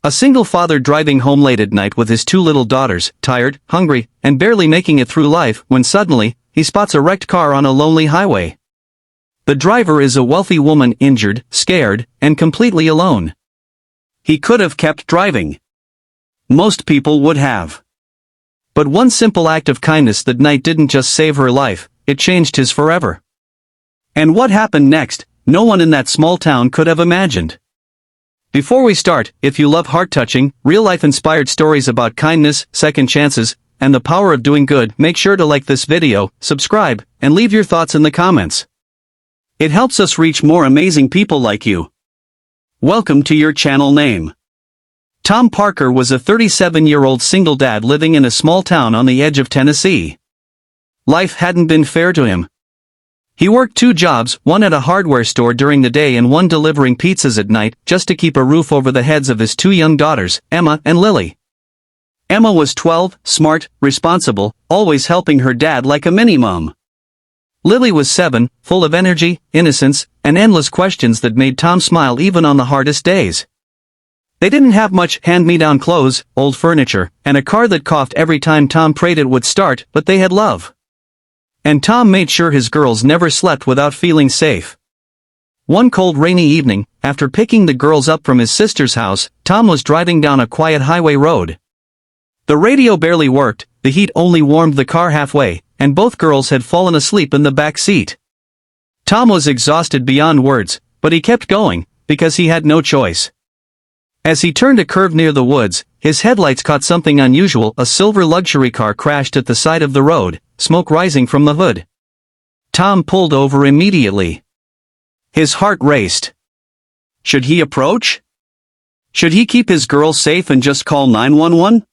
A single father driving home late at night with his two little daughters, tired, hungry, and barely making it through life, when suddenly, he spots a wrecked car on a lonely highway. The driver is a wealthy woman, injured, scared, and completely alone. He could have kept driving. Most people would have. But one simple act of kindness that night didn't just save her life, it changed his forever. And what happened next, no one in that small town could have imagined. Before we start, if you love heart-touching, real-life inspired stories about kindness, second chances, and the power of doing good, make sure to like this video, subscribe, and leave your thoughts in the comments. It helps us reach more amazing people like you. Welcome to your channel name. Tom Parker was a 37-year-old single dad living in a small town on the edge of Tennessee. Life hadn't been fair to him. He worked two jobs, one at a hardware store during the day and one delivering pizzas at night, just to keep a roof over the heads of his two young daughters, Emma and Lily. Emma was 12, smart, responsible, always helping her dad like a mini-mom. Lily was 7, full of energy, innocence, and endless questions that made Tom smile even on the hardest days. They didn't have much hand-me-down clothes, old furniture, and a car that coughed every time Tom prayed it would start, but they had love. And Tom made sure his girls never slept without feeling safe. One cold rainy evening, after picking the girls up from his sister's house, Tom was driving down a quiet highway road. The radio barely worked, the heat only warmed the car halfway, and both girls had fallen asleep in the back seat. Tom was exhausted beyond words, but he kept going, because he had no choice. As he turned a curve near the woods, his headlights caught something unusual. A silver luxury car crashed at the side of the road, smoke rising from the hood. Tom pulled over immediately. His heart raced. Should he approach? Should he keep his girls safe and just call 911?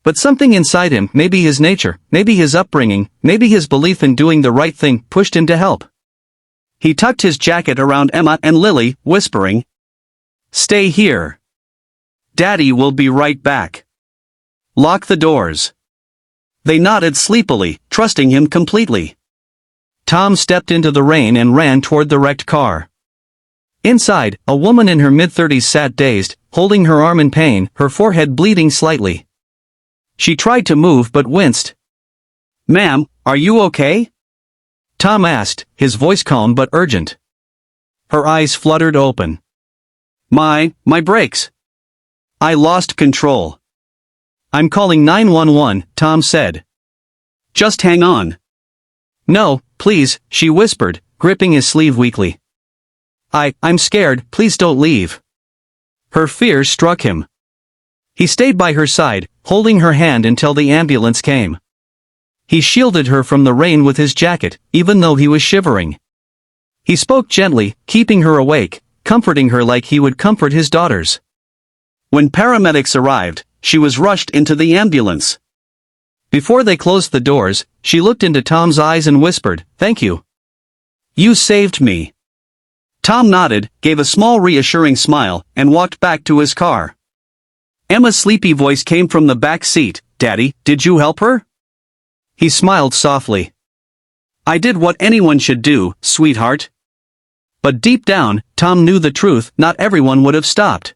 But something inside him, maybe his nature, maybe his upbringing, maybe his belief in doing the right thing, pushed him to help. He tucked his jacket around Emma and Lily, whispering, "Stay here. Daddy will be right back. Lock the doors." They nodded sleepily, trusting him completely. Tom stepped into the rain and ran toward the wrecked car. Inside, a woman in her mid-30s sat dazed, holding her arm in pain, her forehead bleeding slightly. She tried to move but winced. "Ma'am, are you okay?" Tom asked, his voice calm but urgent. Her eyes fluttered open. My brakes. I lost control. "I'm calling 911, Tom said. "Just hang on." "No, please," she whispered, gripping his sleeve weakly. I'm scared, please don't leave." Her fear struck him. He stayed by her side, holding her hand until the ambulance came. He shielded her from the rain with his jacket, even though he was shivering. He spoke gently, keeping her awake, comforting her like he would comfort his daughters. When paramedics arrived, she was rushed into the ambulance. Before they closed the doors, she looked into Tom's eyes and whispered, "Thank you. You saved me." Tom nodded, gave a small reassuring smile, and walked back to his car. Emma's sleepy voice came from the back seat, "Daddy, did you help her?" He smiled softly. "I did what anyone should do, sweetheart." But deep down, Tom knew the truth, not everyone would have stopped.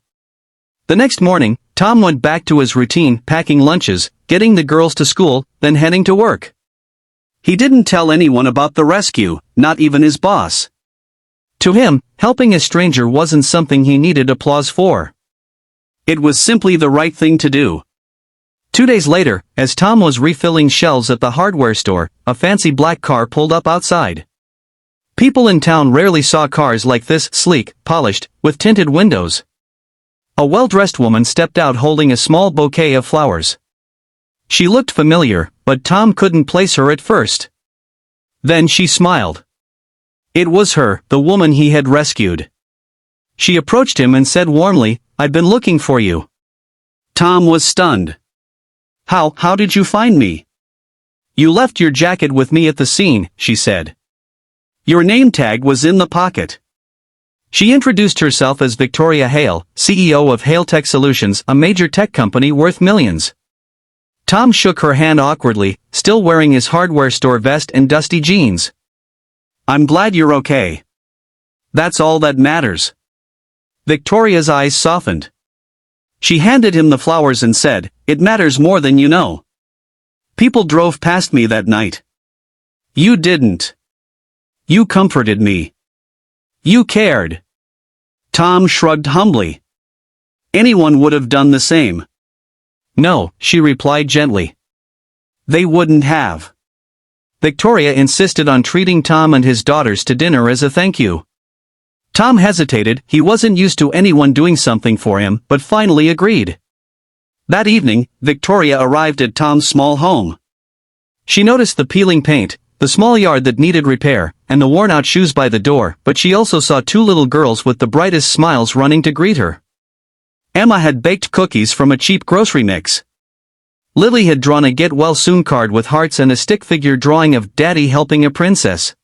The next morning, Tom went back to his routine, packing lunches, getting the girls to school, then heading to work. He didn't tell anyone about the rescue, not even his boss. To him, helping a stranger wasn't something he needed applause for. It was simply the right thing to do. 2 days later, as Tom was refilling shelves at the hardware store, a fancy black car pulled up outside. People in town rarely saw cars like this, sleek, polished, with tinted windows. A well-dressed woman stepped out holding a small bouquet of flowers. She looked familiar, but Tom couldn't place her at first. Then she smiled. It was her, the woman he had rescued. She approached him and said warmly, "I've been looking for you." Tom was stunned. How did you find me?" "You left your jacket with me at the scene," she said. "Your name tag was in the pocket." She introduced herself as Victoria Hale, CEO of Hale Tech Solutions, a major tech company worth millions. Tom shook her hand awkwardly, still wearing his hardware store vest and dusty jeans. "I'm glad you're okay. That's all that matters." Victoria's eyes softened. She handed him the flowers and said, "It matters more than you know. People drove past me that night. You didn't. You comforted me. You cared." Tom shrugged humbly. Anyone would have done the same. "No," she replied gently. "They wouldn't have." Victoria insisted on treating Tom and his daughters to dinner as a thank you. Tom hesitated. He wasn't used to anyone doing something for him, but finally agreed. That evening, Victoria arrived at Tom's small home. She noticed the peeling paint, the small yard that needed repair, and the worn-out shoes by the door, but she also saw two little girls with the brightest smiles running to greet her. Emma had baked cookies from a cheap grocery mix. Lily had drawn a get-well-soon card with hearts and a stick figure drawing of Daddy helping a princess.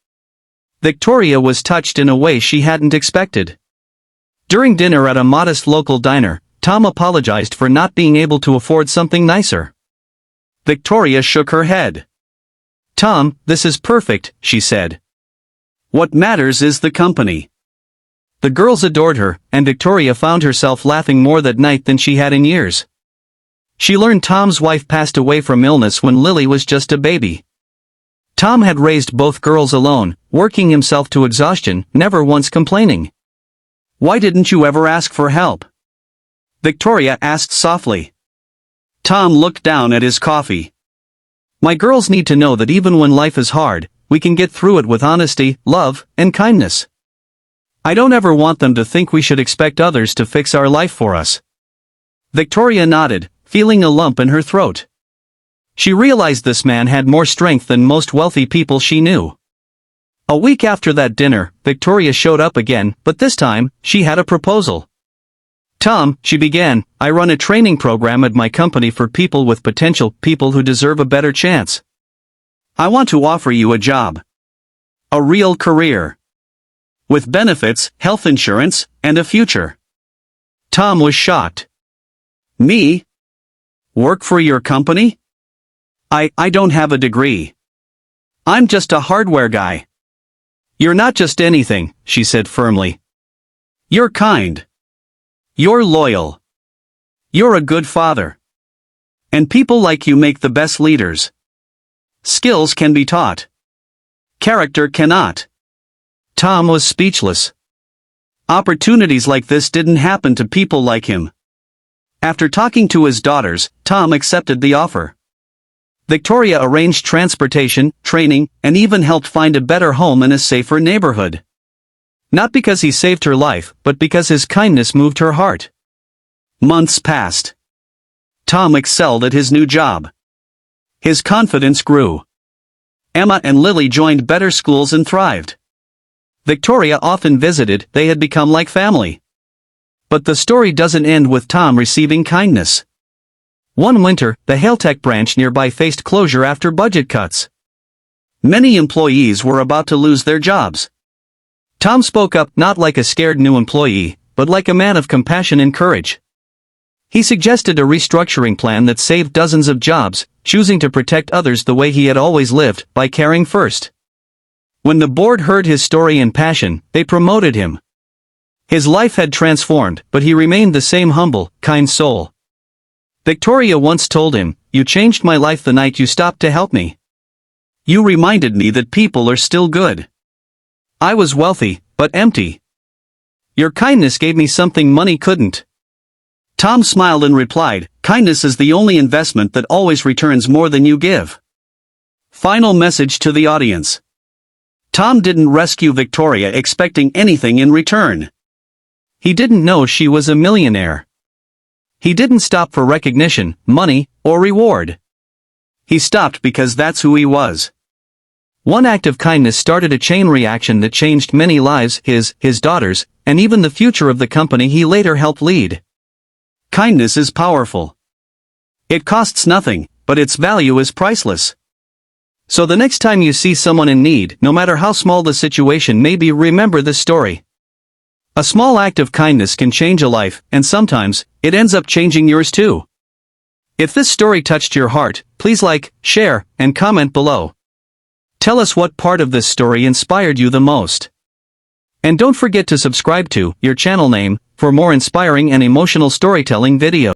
Victoria was touched in a way she hadn't expected. During dinner at a modest local diner, Tom apologized for not being able to afford something nicer. Victoria shook her head. "Tom, this is perfect," she said. "What matters is the company." The girls adored her, and Victoria found herself laughing more that night than she had in years. She learned Tom's wife passed away from illness when Lily was just a baby. Tom had raised both girls alone, working himself to exhaustion, never once complaining. "Why didn't you ever ask for help?" Victoria asked softly. Tom looked down at his coffee. "My girls need to know that even when life is hard, we can get through it with honesty, love, and kindness. I don't ever want them to think we should expect others to fix our life for us." Victoria nodded, feeling a lump in her throat. She realized this man had more strength than most wealthy people she knew. A week after that dinner, Victoria showed up again, but this time, she had a proposal. "Tom," she began, "I run a training program at my company for people with potential, people who deserve a better chance. I want to offer you a job. A real career. With benefits, health insurance, and a future." Tom was shocked. "Me? Work for your company? I don't have a degree. I'm just a hardware guy." "You're not just anything," she said firmly. "You're kind. You're loyal. You're a good father. And people like you make the best leaders. Skills can be taught. Character cannot." Tom was speechless. Opportunities like this didn't happen to people like him. After talking to his daughters, Tom accepted the offer. Victoria arranged transportation, training, and even helped find a better home in a safer neighborhood. Not because he saved her life, but because his kindness moved her heart. Months passed. Tom excelled at his new job. His confidence grew. Emma and Lily joined better schools and thrived. Victoria often visited, they had become like family. But the story doesn't end with Tom receiving kindness. One winter, the Hailtech branch nearby faced closure after budget cuts. Many employees were about to lose their jobs. Tom spoke up, not like a scared new employee, but like a man of compassion and courage. He suggested a restructuring plan that saved dozens of jobs, choosing to protect others the way he had always lived, by caring first. When the board heard his story and passion, they promoted him. His life had transformed, but he remained the same humble, kind soul. Victoria once told him, "You changed my life the night you stopped to help me. You reminded me that people are still good. I was wealthy, but empty. Your kindness gave me something money couldn't." Tom smiled and replied, "Kindness is the only investment that always returns more than you give." Final message to the audience. Tom didn't rescue Victoria expecting anything in return. He didn't know she was a millionaire. He didn't stop for recognition, money, or reward. He stopped because that's who he was. One act of kindness started a chain reaction that changed many lives, his daughters, and even the future of the company he later helped lead. Kindness is powerful. It costs nothing, but its value is priceless. So the next time you see someone in need, no matter how small the situation may be, remember this story. A small act of kindness can change a life, and sometimes, it ends up changing yours too. If this story touched your heart, please like, share, and comment below. Tell us what part of this story inspired you the most. And don't forget to subscribe to your channel name, for more inspiring and emotional storytelling videos.